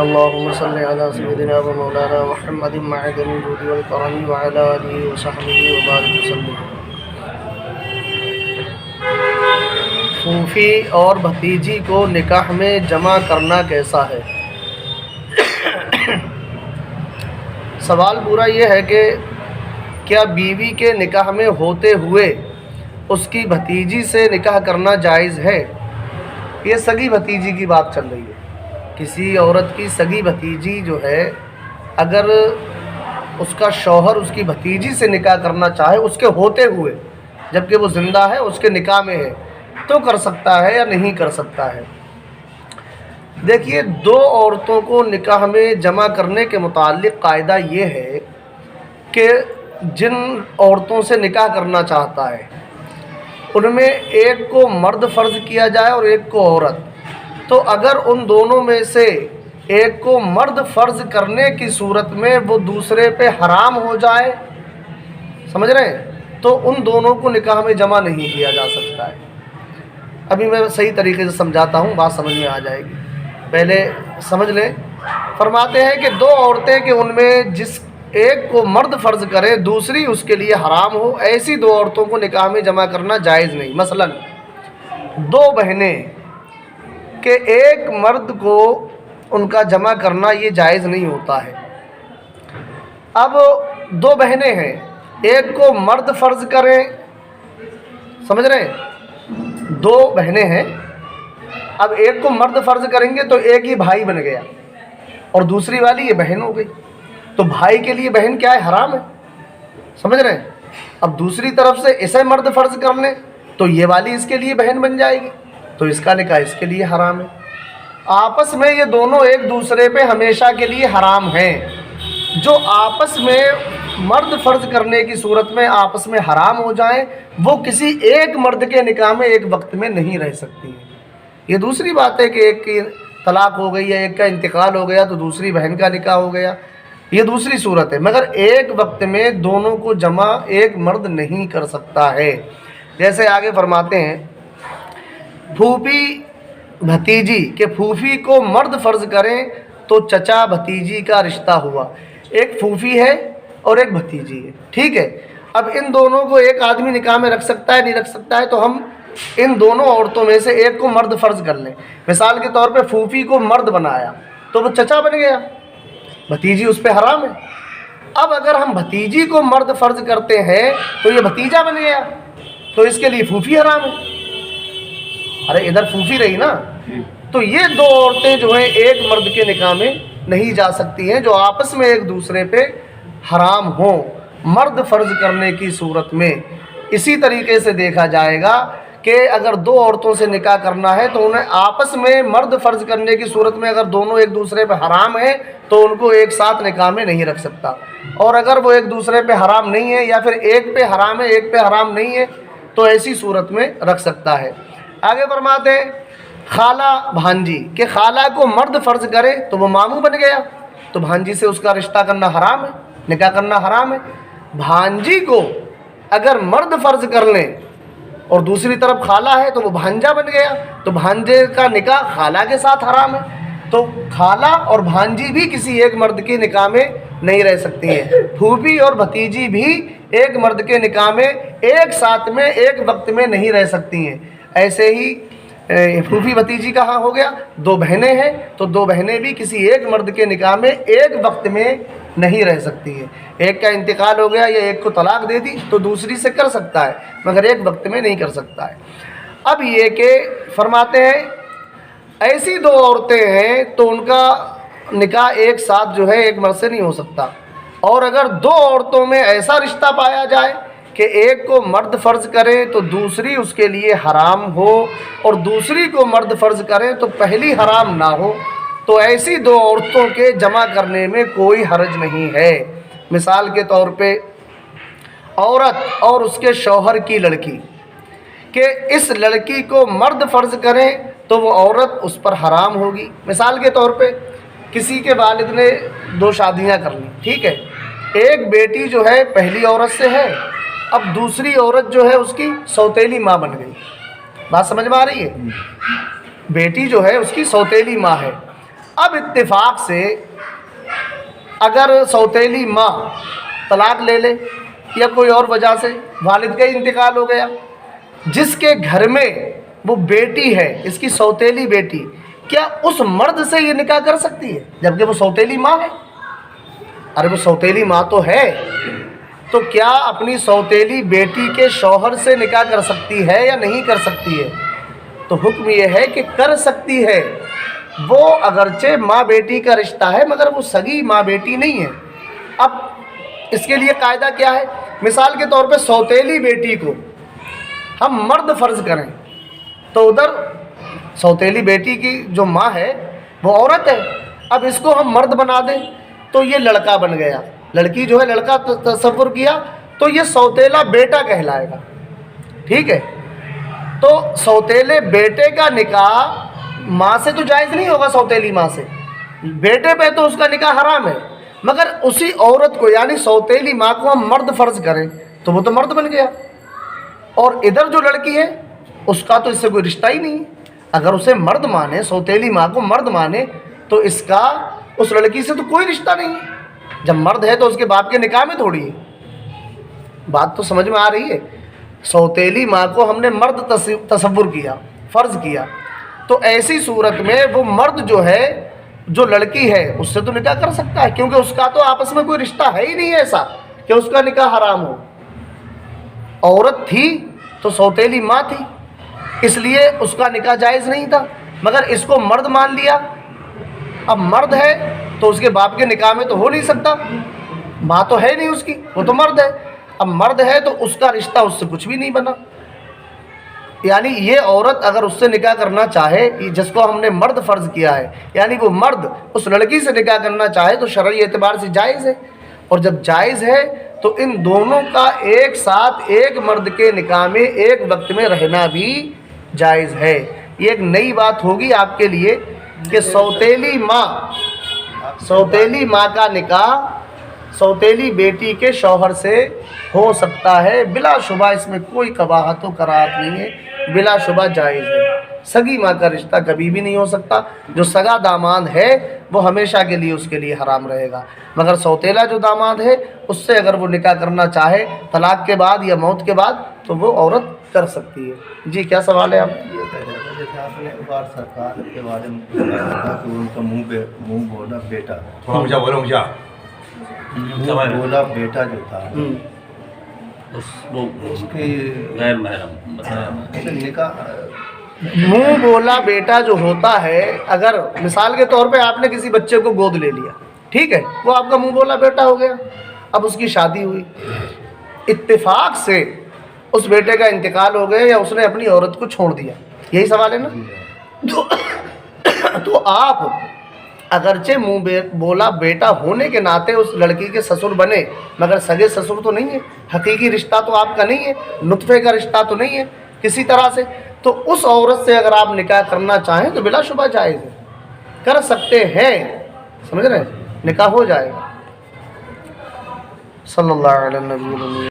اللهم صل على سيدنا ومولانا محمد معدن الجود والكرم وعلى آله وصحبه وبارك وسلم۔ پھوپھی اور بھتیجی کو نکاح میں جمع کرنا کیسا ہے؟ سوال پورا یہ ہے کہ کیا بیوی کے نکاح میں ہوتے ہوئے اس کی بھتیجی سے نکاح کرنا جائز ہے؟ یہ سگی بھتیجی کی بات چل رہی ہے۔ کسی عورت کی سگی بھتیجی جو ہے، اگر اس کا شوہر اس کی بھتیجی سے نکاح کرنا چاہے اس کے ہوتے ہوئے، جبکہ وہ زندہ ہے، اس کے نکاح میں ہے، تو کر سکتا ہے یا نہیں کر سکتا ہے؟ دیکھیے، دو عورتوں کو نکاح میں جمع کرنے کے متعلق قاعدہ یہ ہے کہ جن عورتوں سے نکاح کرنا چاہتا ہے ان میں ایک کو مرد فرض کیا جائے اور ایک کو عورت، تو اگر ان دونوں میں سے ایک کو مرد فرض کرنے کی صورت میں وہ دوسرے پہ حرام ہو جائے، سمجھ رہے ہیں، تو ان دونوں کو نکاح میں جمع نہیں کیا جا سکتا ہے۔ ابھی میں صحیح طریقے سے سمجھاتا ہوں، بات سمجھ میں آ جائے گی، پہلے سمجھ لیں۔ فرماتے ہیں کہ دو عورتیں کہ ان میں جس ایک کو مرد فرض کرے دوسری اس کے لیے حرام ہو، ایسی دو عورتوں کو نکاح میں جمع کرنا جائز نہیں۔ مثلا دو بہنیں کہ ایک مرد کو ان کا جمع کرنا یہ جائز نہیں ہوتا ہے۔ اب دو بہنیں ہیں، ایک کو مرد فرض کریں، سمجھ رہے ہیں، دو بہنیں ہیں، اب ایک کو مرد فرض کریں گے تو ایک ہی بھائی بن گیا اور دوسری والی یہ بہن ہو گئی، تو بھائی کے لیے بہن کیا ہے؟ حرام ہے، سمجھ رہے ہیں۔ اب دوسری طرف سے اسے مرد فرض کر لیں تو یہ والی اس کے لیے بہن بن جائے گی، تو اس کا نکاح اس کے لیے حرام ہے۔ آپس میں یہ دونوں ایک دوسرے پہ ہمیشہ کے لیے حرام ہیں۔ جو آپس میں مرد فرض کرنے کی صورت میں آپس میں حرام ہو جائیں، وہ کسی ایک مرد کے نکاح میں ایک وقت میں نہیں رہ سکتی ہیں۔ یہ دوسری بات ہے کہ ایک کی طلاق ہو گئی یا ایک کا انتقال ہو گیا تو دوسری بہن کا نکاح ہو گیا، یہ دوسری صورت ہے، مگر ایک وقت میں دونوں کو جمع ایک مرد نہیں کر سکتا ہے۔ جیسے آگے فرماتے ہیں، پھوپھی بھتیجی کہ پھوپھی کو مرد فرض کریں تو چچا بھتیجی کا رشتہ ہوا۔ ایک پھوپھی ہے اور ایک بھتیجی ہے، ٹھیک ہے۔ اب ان دونوں کو ایک آدمی نکاح میں رکھ سکتا ہے نہیں رکھ سکتا ہے، تو ہم ان دونوں عورتوں میں سے ایک کو مرد فرض کر لیں۔ مثال کے طور پہ پھوپھی کو مرد بنایا تو وہ چچا بن گیا، بھتیجی اس پہ حرام ہے۔ اب اگر ہم بھتیجی کو مرد فرض کرتے ہیں تو یہ بھتیجا بن گیا، تو اس کے لیے پھوپھی حرام ہے۔ ارے ادھر پھوپھی رہی نا، تو یہ دو عورتیں جو ہیں ایک مرد کے نکاح میں نہیں جا سکتی ہیں جو آپس میں ایک دوسرے پہ حرام ہوں مرد فرض کرنے کی صورت میں۔ اسی طریقے سے دیکھا جائے گا کہ اگر دو عورتوں سے نکاح کرنا ہے تو انہیں آپس میں مرد فرض کرنے کی صورت میں اگر دونوں ایک دوسرے پہ حرام ہیں تو ان کو ایک ساتھ نکاح میں نہیں رکھ سکتا، اور اگر وہ ایک دوسرے پہ حرام نہیں ہے یا پھر ایک پہ حرام ہے ایک پہ حرام نہیں ہے تو ایسی صورت میں رکھ سکتا ہے۔ آگے فرماتے ہیں، خالہ بھانجی کہ خالہ کو مرد فرض کرے تو وہ ماموں بن گیا، تو بھانجی سے اس کا رشتہ کرنا حرام ہے، نکاح کرنا حرام ہے۔ بھانجی کو اگر مرد فرض کر لیں اور دوسری طرف خالہ ہے تو وہ بھانجا بن گیا، تو بھانجے کا نکاح خالہ کے ساتھ حرام ہے۔ تو خالہ اور بھانجی بھی کسی ایک مرد کے نکاح میں نہیں رہ سکتی ہیں۔ پھوپھی اور بھتیجی بھی ایک مرد کے نکاح میں ایک ساتھ میں ایک وقت میں نہیں رہ سکتی ہیں۔ ایسے ہی پھوپھی بھتیجی کہاں ہو گیا، دو بہنیں ہیں تو دو بہنیں بھی کسی ایک مرد کے نکاح میں ایک وقت میں نہیں رہ سکتی ہیں۔ ایک کا انتقال ہو گیا یا ایک کو طلاق دے دی تو دوسری سے کر سکتا ہے، مگر ایک وقت میں نہیں کر سکتا ہے۔ اب یہ کہ فرماتے ہیں ایسی دو عورتیں ہیں تو ان کا نکاح ایک ساتھ جو ہے ایک مرد سے نہیں ہو سکتا، اور اگر دو عورتوں میں ایسا رشتہ پایا جائے کہ ایک کو مرد فرض کریں تو دوسری اس کے لیے حرام ہو اور دوسری کو مرد فرض کریں تو پہلی حرام نہ ہو، تو ایسی دو عورتوں کے جمع کرنے میں کوئی حرج نہیں ہے۔ مثال کے طور پہ عورت اور اس کے شوہر کی لڑکی کہ اس لڑکی کو مرد فرض کریں تو وہ عورت اس پر حرام ہوگی۔ مثال کے طور پہ کسی کے والد نے دو شادیاں کر لی، ٹھیک ہے، ایک بیٹی جو ہے پہلی عورت سے ہے، اب دوسری عورت جو ہے اس کی سوتیلی ماں بن گئی۔ بات سمجھ میں آ رہی ہے؟ بیٹی جو ہے اس کی سوتیلی ماں ہے، اب اتفاق سے اگر سوتیلی ماں طلاق لے لے یا کوئی اور وجہ سے والد کا ہی انتقال ہو گیا، جس کے گھر میں وہ بیٹی ہے، اس کی سوتیلی بیٹی، کیا اس مرد سے یہ نکاح کر سکتی ہے جبکہ وہ سوتیلی ماں ہے؟ ارے وہ سوتیلی ماں تو ہے، تو کیا اپنی سوتیلی بیٹی کے شوہر سے نکاح کر سکتی ہے یا نہیں کر سکتی ہے؟ تو حکم یہ ہے کہ کر سکتی ہے۔ وہ اگرچہ ماں بیٹی کا رشتہ ہے مگر وہ سگی ماں بیٹی نہیں ہے۔ اب اس کے لیے قاعدہ کیا ہے؟ مثال کے طور پہ سوتیلی بیٹی کو ہم مرد فرض کریں تو ادھر سوتیلی بیٹی کی جو ماں ہے وہ عورت ہے، اب اس کو ہم مرد بنا دیں تو یہ لڑکا بن گیا، لڑکی جو ہے لڑکا تصور کیا تو یہ سوتیلا بیٹا کہلائے گا، ٹھیک ہے؟ تو سوتیلے بیٹے کا نکاح ماں سے تو جائز نہیں ہوگا، سوتیلی ماں سے، بیٹے پہ تو اس کا نکاح حرام ہے، مگر اسی عورت کو یعنی سوتیلی ماں کو ہم مرد فرض کریں تو وہ تو مرد بن گیا، اور ادھر جو لڑکی ہے اس کا تو اس سے کوئی رشتہ ہی نہیں ہے۔ اگر اسے مرد مانے، سوتیلی ماں کو مرد مانے تو اس کا اس لڑکی سے تو کوئی رشتہ نہیں ہے، جب مرد ہے تو اس کے باپ کے نکاح میں تھوڑی ہے۔ بات تو سمجھ میں آ رہی ہے؟ سوتیلی ماں کو ہم نے مرد تصور کیا، فرض کیا، تو ایسی صورت میں وہ مرد جو ہے، جو لڑکی ہے، اس سے تو نکاح کر سکتا ہے، کیونکہ اس کا تو آپس میں کوئی رشتہ ہے ہی نہیں ایسا کہ اس کا نکاح حرام ہو۔ عورت تھی تو سوتیلی ماں تھی، اس لیے اس کا نکاح جائز نہیں تھا، مگر اس کو مرد مان لیا، اب مرد ہے تو اس کے باپ کے نکاح میں تو ہو نہیں سکتا، ماں تو ہے نہیں اس کی، وہ تو مرد ہے، اب مرد ہے تو اس کا رشتہ اس سے کچھ بھی نہیں بنا۔ یعنی یہ عورت اگر اس سے نکاح کرنا چاہے، جس کو ہم نے مرد فرض کیا ہے، یعنی وہ مرد اس لڑکی سے نکاح کرنا چاہے تو شرعی اعتبار سے جائز ہے، اور جب جائز ہے تو ان دونوں کا ایک ساتھ ایک مرد کے نکاح میں ایک وقت میں رہنا بھی جائز ہے۔ یہ ایک نئی بات ہوگی آپ کے لیے کہ سوتیلی ماں کا نکاح سوتیلی بیٹی کے شوہر سے ہو سکتا ہے، بلا شبہ اس میں کوئی قباحت و کراہت نہیں ہے، بلا شبہ جائز ہے۔ سگی ماں کا رشتہ کبھی بھی نہیں ہو سکتا، جو سگا داماد ہے وہ ہمیشہ کے لیے اس کے لیے حرام رہے گا، مگر سوتیلا جو داماد ہے اس سے اگر وہ نکاح کرنا چاہے طلاق کے بعد یا موت کے بعد تو وہ عورت کر سکتی ہے۔ جی کیا سوال ہے آپ؟ جیسے آپ نے بار سرکار کے بارے میں کہا کہ ان کا منہ بولا بیٹا، بولا بیٹا جو تھا اس کی غیر محرم نکاح، منہ بولا بیٹا جو ہوتا ہے، اگر مثال کے طور پہ آپ نے کسی بچے کو گود لے لیا، ٹھیک ہے، وہ آپ کا منہ بولا بیٹا ہو گیا، اب اس کی شادی ہوئی، اتفاق سے اس بیٹے کا انتقال ہو گیا یا اس نے اپنی عورت کو چھوڑ دیا، یہی سوال ہے نا؟ تو آپ اگرچہ منہ بولا بیٹا ہونے کے ناطے اس لڑکی کے سسر بنے، مگر سگے سسر تو نہیں ہے، حقیقی رشتہ تو آپ کا نہیں ہے، نطفے کا رشتہ تو نہیں ہے کسی طرح سے، تو اس عورت سے اگر آپ نکاح کرنا چاہیں تو بلا شبہ جائز ہے، کر سکتے ہیں، سمجھ رہے ہیں؟ نکاح ہو جائے گا۔ صلی اللہ علیہ وسلم۔